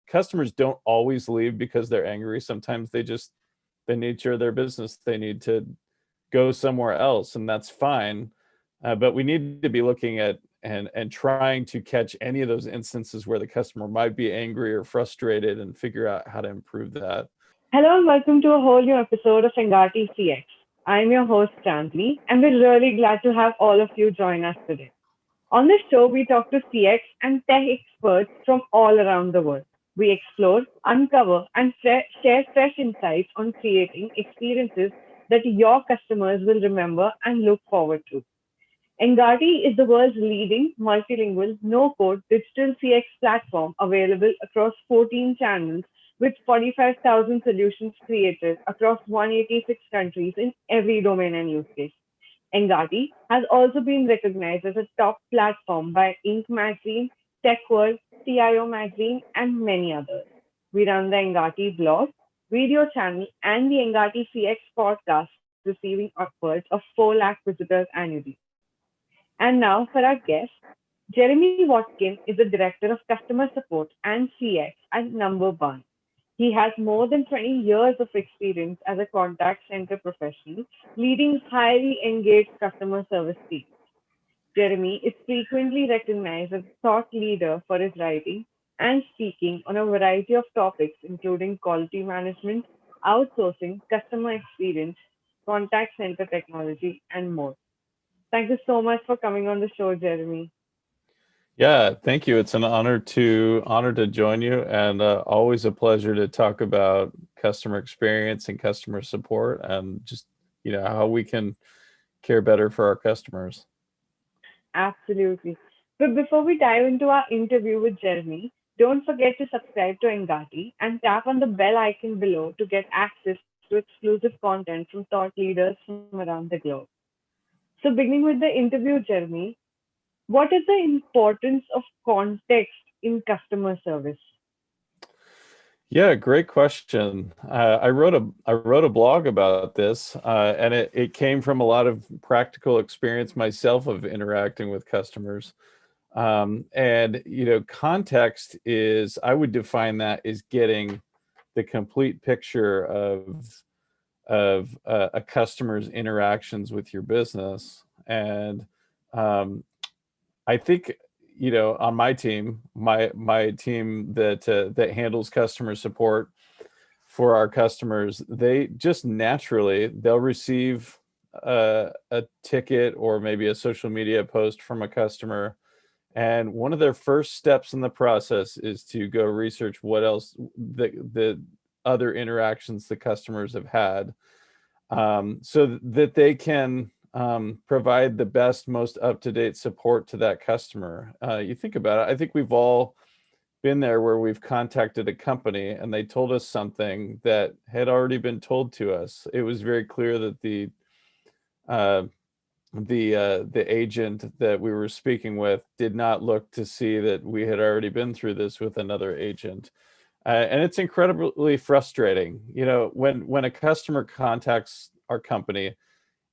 customers don't always leave because they're angry. Sometimes the nature of their business, they need to go somewhere else, and that's fine. But we need to be looking at and trying to catch any of those instances where the customer might be angry or frustrated and figure out how to improve that. Hello and welcome to a whole new episode of Engati CX. I'm your host Chandni, and we're really glad to have all of you join us today. On this show, we talk to CX and tech experts from all around the world. We explore, uncover, and share fresh insights on creating experiences that your customers will remember and look forward to. Engati is the world's leading multilingual, no-code digital CX platform available across 14 channels with 45,000 solutions created across 186 countries in every domain and use case. Engati has also been recognized as a top platform by Inc. magazine, Tech World, CIO magazine, and many others. We run the Engati blog, video channel, and the Engati CX podcast, receiving upwards of 4 lakh visitors annually. And now for our guest, Jeremy Watkin is the Director of Customer Support and CX at NumberBarn. He has more than 20 years of experience as a contact center professional, leading highly engaged customer service teams. Jeremy is frequently recognized as a thought leader for his writing and speaking on a variety of topics, including quality management, outsourcing, customer experience, contact center technology, and more. Thank you so much for coming on the show, Jeremy. Yeah, thank you. It's an honor to join you, and always a pleasure to talk about customer experience and customer support, and just how we can care better for our customers. Absolutely. But before we dive into our interview with Jeremy, don't forget to subscribe to Engati and tap on the bell icon below to get access to exclusive content from thought leaders from around the globe. So, beginning with the interview, Jeremy, what is the importance of context in customer service? Yeah, great question. I wrote a blog about this, and it came from a lot of practical experience myself of interacting with customers. And context is, I would define that as getting the complete picture of a customer's interactions with your business. And um, I think on my team that handles customer support for our customers, they just naturally they'll receive a ticket or maybe a social media post from a customer, and one of their first steps in the process is to go research what else the other interactions the customers have had, so that they can provide the best, most up-to-date support to that customer. You think about it, I think we've all been there where we've contacted a company and they told us something that had already been told to us. It was very clear that uh, the agent that we were speaking with did not look to see that we had already been through this with another agent. And it's incredibly frustrating. When a customer contacts our company,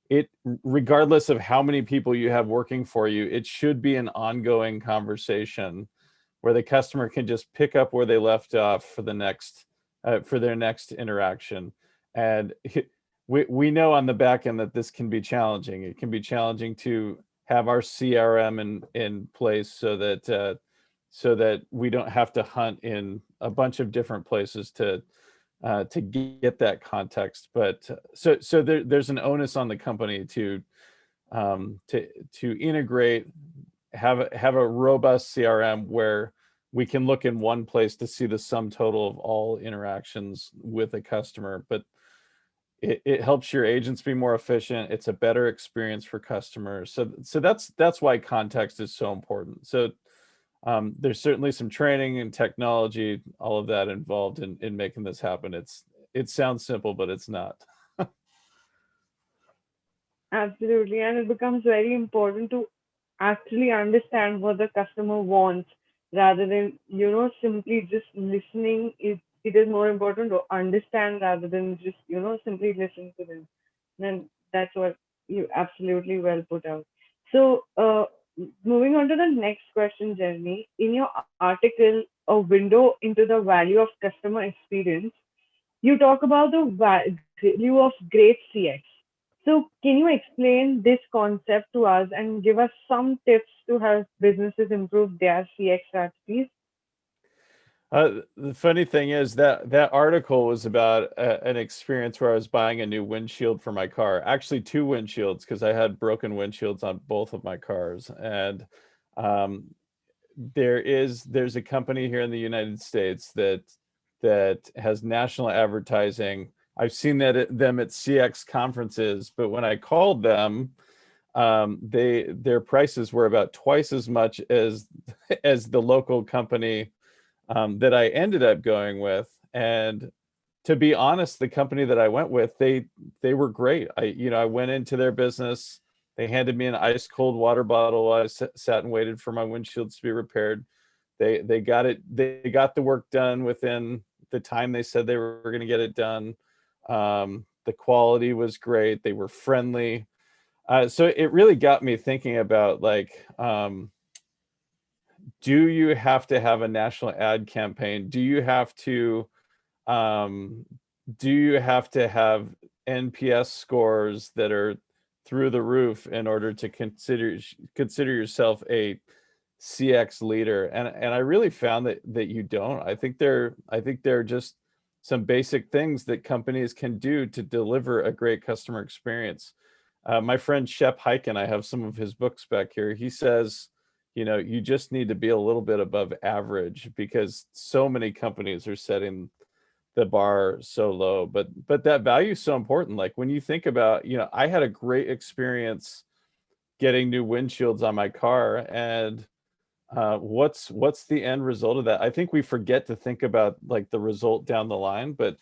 it regardless of how many people you have working for you, it should be an ongoing conversation where the customer can just pick up where they left off for their next interaction. And we know on the back end that this can be challenging. It can be challenging to have our CRM in place so that we don't have to hunt in a bunch of different places to get that context. But there's an onus on the company to integrate, have a robust CRM where we can look in one place to see the sum total of all interactions with a customer. But it helps your agents be more efficient. It's a better experience for customers. So that's why context is so important. So there's certainly some training and technology, all of that involved in making this happen. It sounds simple, but it's not. Absolutely. And it becomes very important to actually understand what the customer wants rather than, simply just listening. It is more important to understand rather than just, simply listen to them. And that's what you absolutely well put out. So, moving on to the next question, Jeremy. In your article a window into the value of customer experience, you talk about the value of great CX. So, can you explain this concept to us and give us some tips to help businesses improve their CX strategies? The funny thing is that that article was about an experience where I was buying a new windshield for my car. Actually, two windshields because I had broken windshields on both of my cars. And um, there's a company here in the United States that has national advertising. I've seen them at CX conferences, but when I called them, their prices were about twice as much as as the local company that I ended up going with. And to be honest, the company that I went with, they were great. I went into their business. They handed me an ice cold water bottle. I sat and waited for my windshields to be repaired. They got it. They got the work done within the time they said they were going to get it done. The quality was great. They were friendly. So it really got me thinking about like, do you have to have a national ad campaign? Um, do you have to have NPS scores that are through the roof in order to consider yourself a CX leader? And I really found that you don't. I think there are just some basic things that companies can do to deliver a great customer experience. My friend Shep Hyken, I have some of his books back here. He says, you just need to be a little bit above average because so many companies are setting the bar so low. But that value is so important. Like when you think about, I had a great experience getting new windshields on my car, and what's the end result of that? I think we forget to think about like the result down the line. But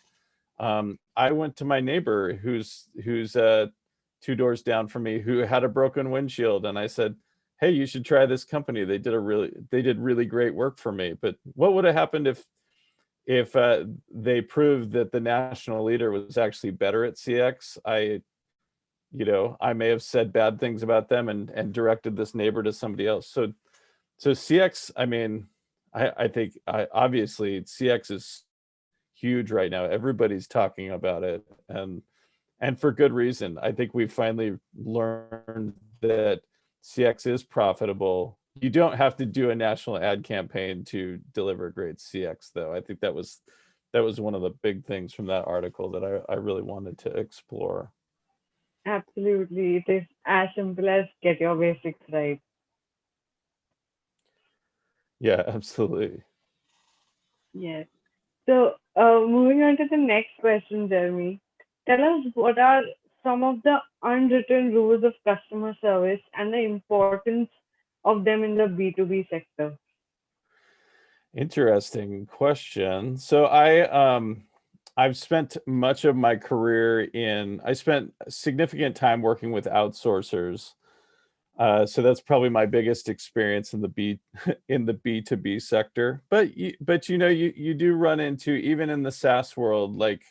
I went to my neighbor who's two doors down from me who had a broken windshield, and I said, "Hey, you should try this company. They did really great work for me." But what would have happened if they proved that the national leader was actually better at CX? I may have said bad things about them and directed this neighbor to somebody else. So CX, I mean, I think obviously CX is huge right now. Everybody's talking about it, and for good reason. I think we finally learned that CX is profitable. You don't have to do a national ad campaign to deliver great CX, though. I think that was one of the big things from that article that I really wanted to explore. Absolutely. It is as simple as get your basics right. Yeah, absolutely. Yes. So, moving on to the next question, Jeremy. Tell us what are some of the unwritten rules of customer service and the importance of them in the B2B sector? Interesting question. So I've spent much of my career I spent significant time working with outsourcers. So that's probably my biggest experience in the in the B2B sector. But you do run into, even in the SaaS world, like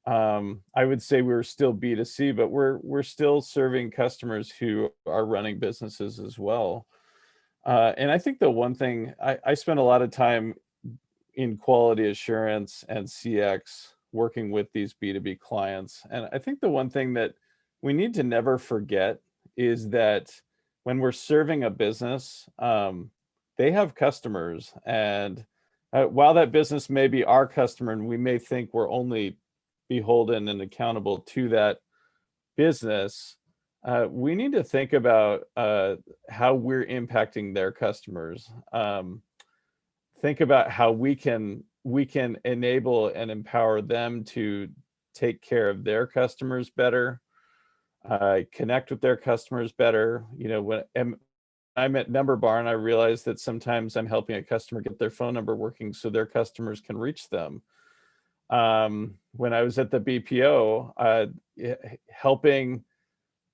I would say we're still B2C, but we're still serving customers who are running businesses as well. And I think the one thing I spent a lot of time in quality assurance and CX working with these B2B clients. And I think the one thing that we need to never forget is that when we're serving a business, they have customers. And while that business may be our customer and we may think we're only beholden and accountable to that business, we need to think about how we're impacting their customers. Think about how we can enable and empower them to take care of their customers better, connect with their customers better. When I'm at NumberBarn, I realize that sometimes I'm helping a customer get their phone number working so their customers can reach them. When I was at the BPO, helping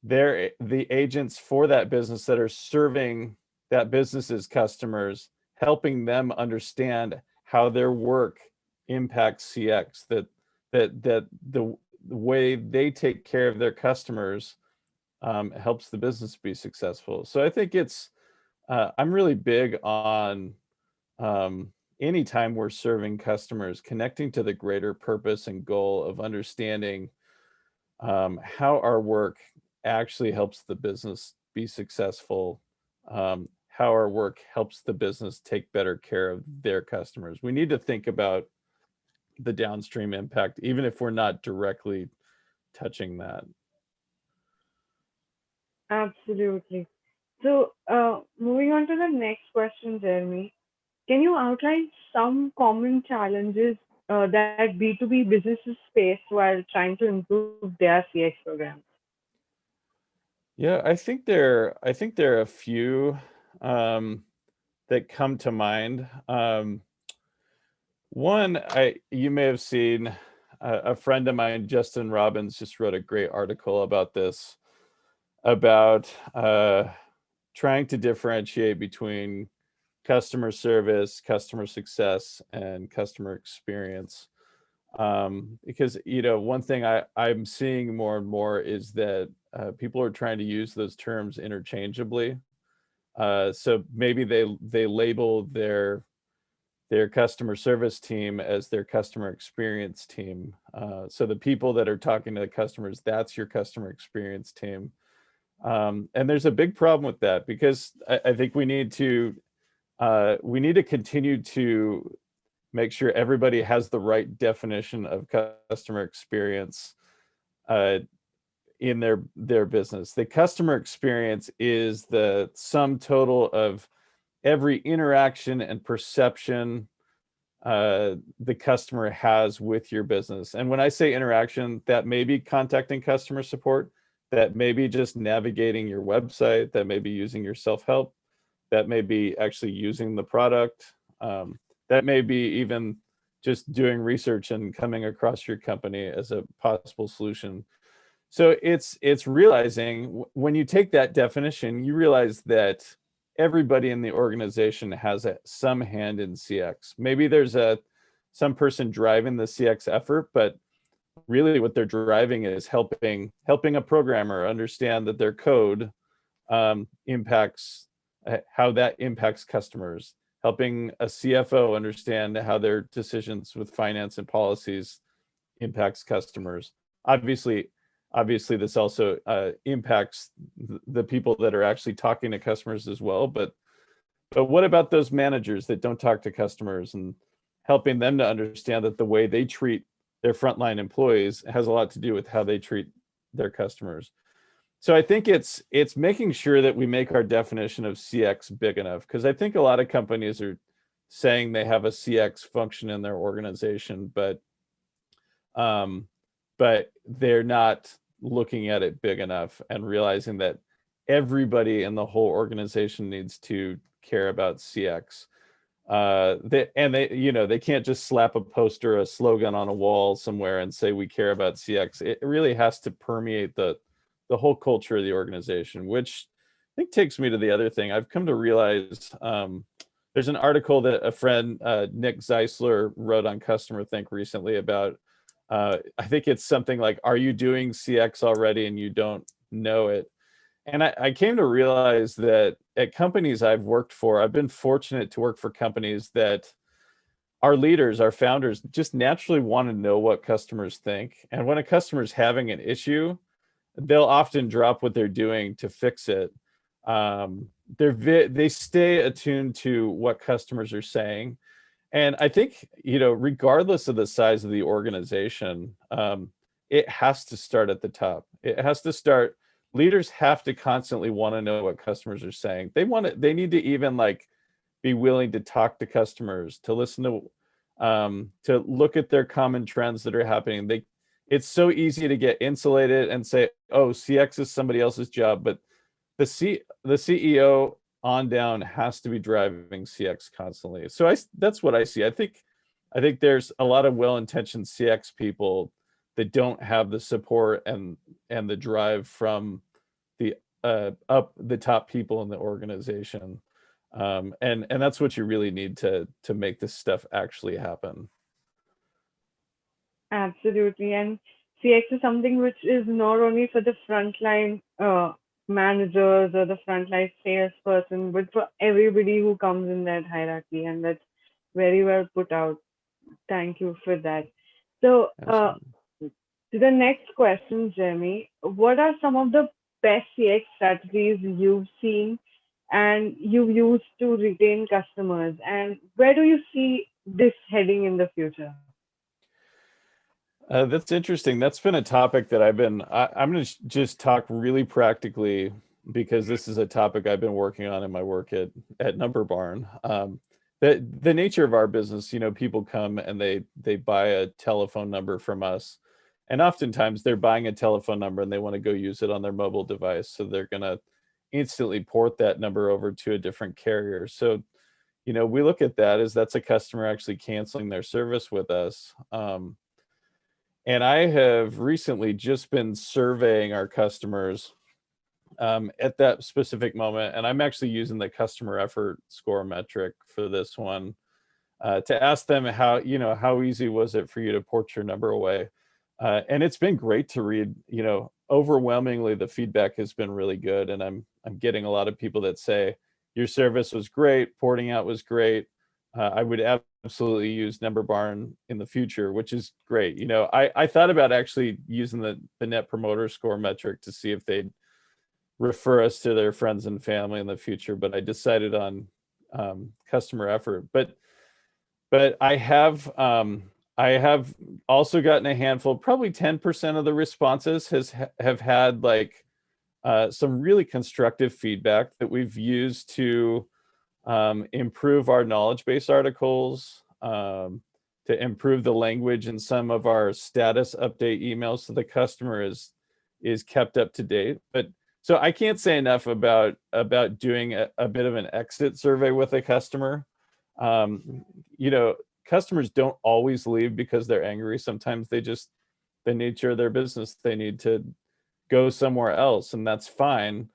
the agents for that business that are serving that business's customers, helping them understand how their work impacts CX, that the way they take care of their customers helps the business be successful. So I think I'm really big on um, anytime we're serving customers, connecting to the greater purpose and goal of understanding how our work actually helps the business be successful, how our work helps the business take better care of their customers. We need to think about the downstream impact, even if we're not directly touching that. Absolutely. So, moving on to the next question, Jeremy, can you outline some common challenges that B2B businesses face while trying to improve their CX programs? Yeah, I think there are a few um, that come to mind. One, you may have seen a friend of mine, Justin Robbins, just wrote a great article about this, about trying to differentiate between customer service, customer success, and customer experience. Because one thing I'm seeing more and more is that people are trying to use those terms interchangeably. So maybe they label their customer service team as their customer experience team. So the people that are talking to the customers, that's your customer experience team. And there's a big problem with that, because I think we need to continue to make sure everybody has the right definition of customer experience uh, in their business. The customer experience is the sum total of every interaction and perception the customer has with your business. And when I say interaction, that may be contacting customer support, that may be just navigating your website, that may be using your self-help, that may be actually using the product, that may be even just doing research and coming across your company as a possible solution. So it's realizing when you take that definition, you realize that everybody in the organization has some hand in CX. Maybe there's some person driving the CX effort, but really what they're driving is helping a programmer understand that their code impacts how that impacts customers, helping a CFO understand how their decisions with finance and policies impacts customers. Obviously, this also impacts the people that are actually talking to customers as well. But what about those managers that don't talk to customers, and helping them to understand that the way they treat their frontline employees has a lot to do with how they treat their customers. So I think it's making sure that we make our definition of CX big enough, because I think a lot of companies are saying they have a CX function in their organization, um, but they're not looking at it big enough and realizing that everybody in the whole organization needs to care about CX. They can't just slap a poster, a slogan on a wall somewhere and say we care about CX. It really has to permeate the whole culture of the organization, which I think takes me to the other thing. I've come to realize there's an article that a friend, Nick Zeisler, wrote on Customer Think recently about, I think it's something like, are you doing CX already and you don't know it? And I came to realize that at companies I've worked for, I've been fortunate to work for companies that our leaders, our founders, just naturally want to know what customers think. And when a customer's having an issue, they'll often drop what they're doing to fix it. They stay attuned to what customers are saying. And I think, regardless of the size of the organization, it has to start at the top. It has to start. Leaders have to constantly want to know what customers are saying. They need to even be willing to talk to customers, to listen to look at their common trends that are happening. It's so easy to get insulated and say, oh, CX is somebody else's job, but the CEO on down has to be driving CX constantly. So that's what I see. I think there's a lot of well-intentioned CX people that don't have the support and the drive from the up the top people in the organization. And that's what you really need to make this stuff actually happen. Absolutely. And CX is something which is not only for the frontline managers or the frontline salesperson, but for everybody who comes in that hierarchy. And that's Very well put out. Thank you for that. So, Absolutely. to the next question, Jeremy, what are some of the best CX strategies you've seen and you've used to retain customers? And where do you see this heading in the future? That's interesting. That's been a topic that I'm going to just talk really practically because this is a topic I've been working on in my work at NumberBarn. The nature of our business, people come and they buy a telephone number from us, and oftentimes they're buying a telephone number and they want to go use it on their mobile device, so they're going to instantly port that number over to a different carrier. So, we look at that as that's a customer actually canceling their service with us. And I have recently just been surveying our customers at that specific moment, and I'm actually using the customer effort score metric for this one to ask them how easy was it for you to port your number away. And it's been great to read. Overwhelmingly the feedback has been really good, and I'm getting a lot of people that say your service was great, porting out was great. I would absolutely use NumberBarn in the future, which is great. I thought about actually using the Net Promoter Score metric to see if they'd refer us to their friends and family in the future, but I decided on customer effort. But I have also gotten a handful, probably 10% of the responses have had like some really constructive feedback that we've used to improve our knowledge base articles, to improve the language in some of our status update emails so the customer is kept up to date. But so I can't say enough about doing a bit of an exit survey with a customer. Um, Customers don't always leave because they're angry. Sometimes the nature of their business, they need to go somewhere else, and that's fine.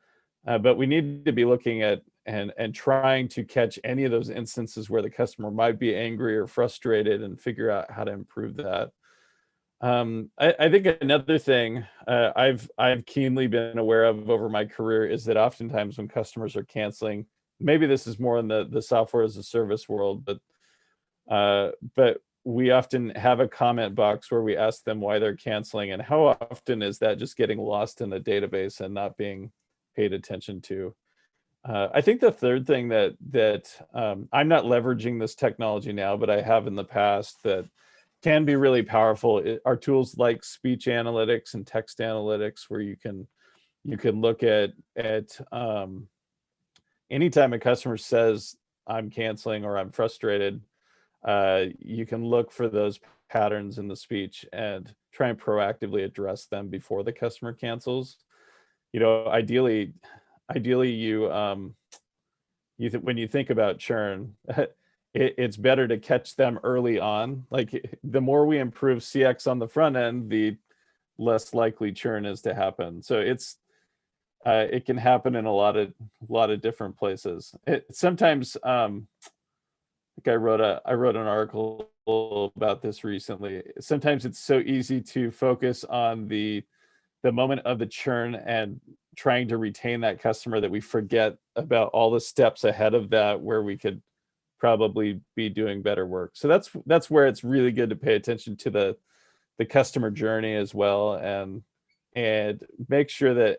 But we need to be looking at and trying to catch any of those instances where the customer might be angry or frustrated and figure out how to improve that. I think another thing I've keenly been aware of over my career is that oftentimes when customers are canceling, maybe this is more in the software as a service world, but we often have a comment box where we ask them why they're canceling, and how often is that just getting lost in the database and not being paid attention to. I think the third thing that I'm not leveraging this technology now, but I have in the past, that can be really powerful are tools like speech analytics and text analytics, where you can look at anytime a customer says I'm canceling or I'm frustrated, you can look for those patterns in the speech and try and proactively address them before the customer cancels. Ideally, when you think about churn, it's better to catch them early on. Like, the more we improve CX on the front end, the less likely churn is to happen. So it can happen in a lot of different places. Sometimes think I wrote an article about this recently. Sometimes it's so easy to focus on the moment of the churn and trying to retain that customer that we forget about all the steps ahead of that where we could probably be doing better work. So that's where it's really good to pay attention to the customer journey as well, and make sure that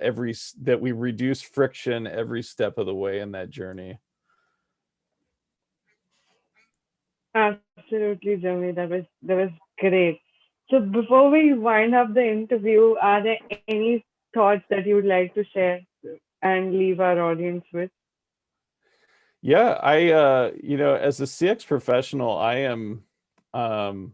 that we reduce friction every step of the way in that journey. Absolutely, Jeremy. That was great. So before we wind up the interview, are there any thoughts that you would like to share and leave our audience with? Yeah, as a CX professional, um,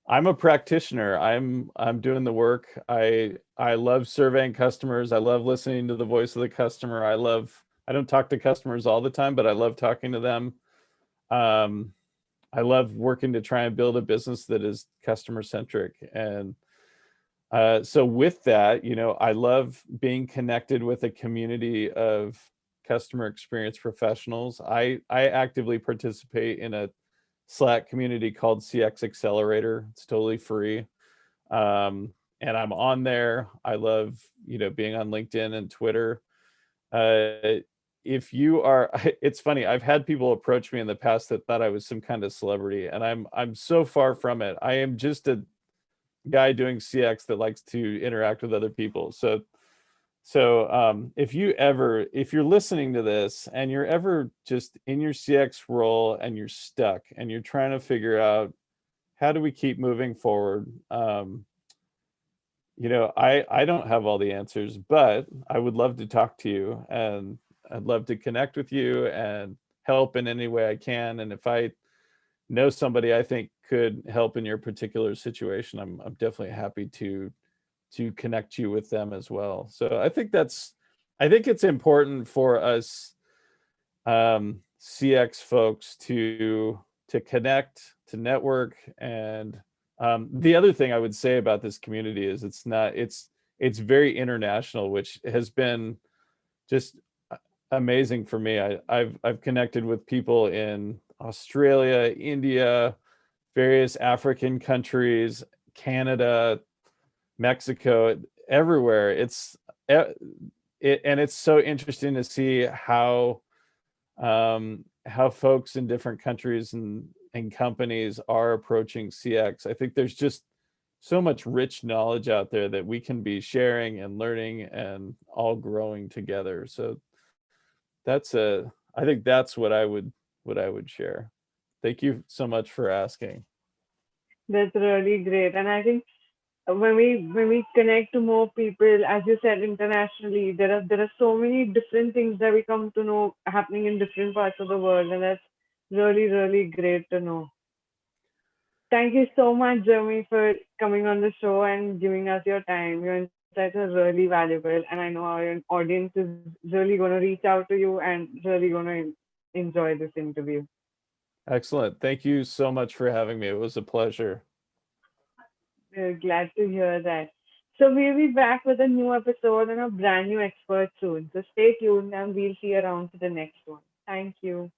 I'm a practitioner. I'm doing the work. I love surveying customers. I love listening to the voice of the customer. I don't talk to customers all the time, but I love talking to them. Um, I love working to try and build a business that is customer centric. And so with that, I love being connected with a community of customer experience professionals. I actively participate in a Slack community called CX Accelerator. It's totally free. And I'm on there. I love, being on LinkedIn and Twitter. Uh, if you are, it's funny, I've had people approach me in the past that thought I was some kind of celebrity, and I'm so far from it. I am just a guy doing CX that likes to interact with other people. So if you're listening to this and you're ever just in your CX role and you're stuck and you're trying to figure out how do we keep moving forward, I don't have all the answers, but I would love to talk to you, and I'd love to connect with you and help in any way I can. And if I know somebody I think could help in your particular situation, I'm definitely happy to connect you with them as well. So I think it's important for us CX folks to connect, to network, and the other thing I would say about this community is it's very international, which has been just amazing for me. I've connected with people in Australia, India, various African countries, Canada, Mexico, everywhere. And it's so interesting to see how folks in different countries and companies are approaching CX. I think there's just so much rich knowledge out there that we can be sharing and learning and all growing together. So I think that's what I would share. Thank you so much for asking. That's really great. And I think when we connect to more people, as you said, internationally, there are so many different things that we come to know happening in different parts of the world, and that's really, really great to know. Thank you so much, Jeremy, for coming on the show and giving us your time. Your insights are really valuable, and I know our audience is really going to reach out to you and really going to enjoy this interview. Excellent. Thank you so much for having me. It was a pleasure. We're glad to hear that. So we'll be back with a new episode and a brand new expert soon. So stay tuned and we'll see you around for the next one. Thank you.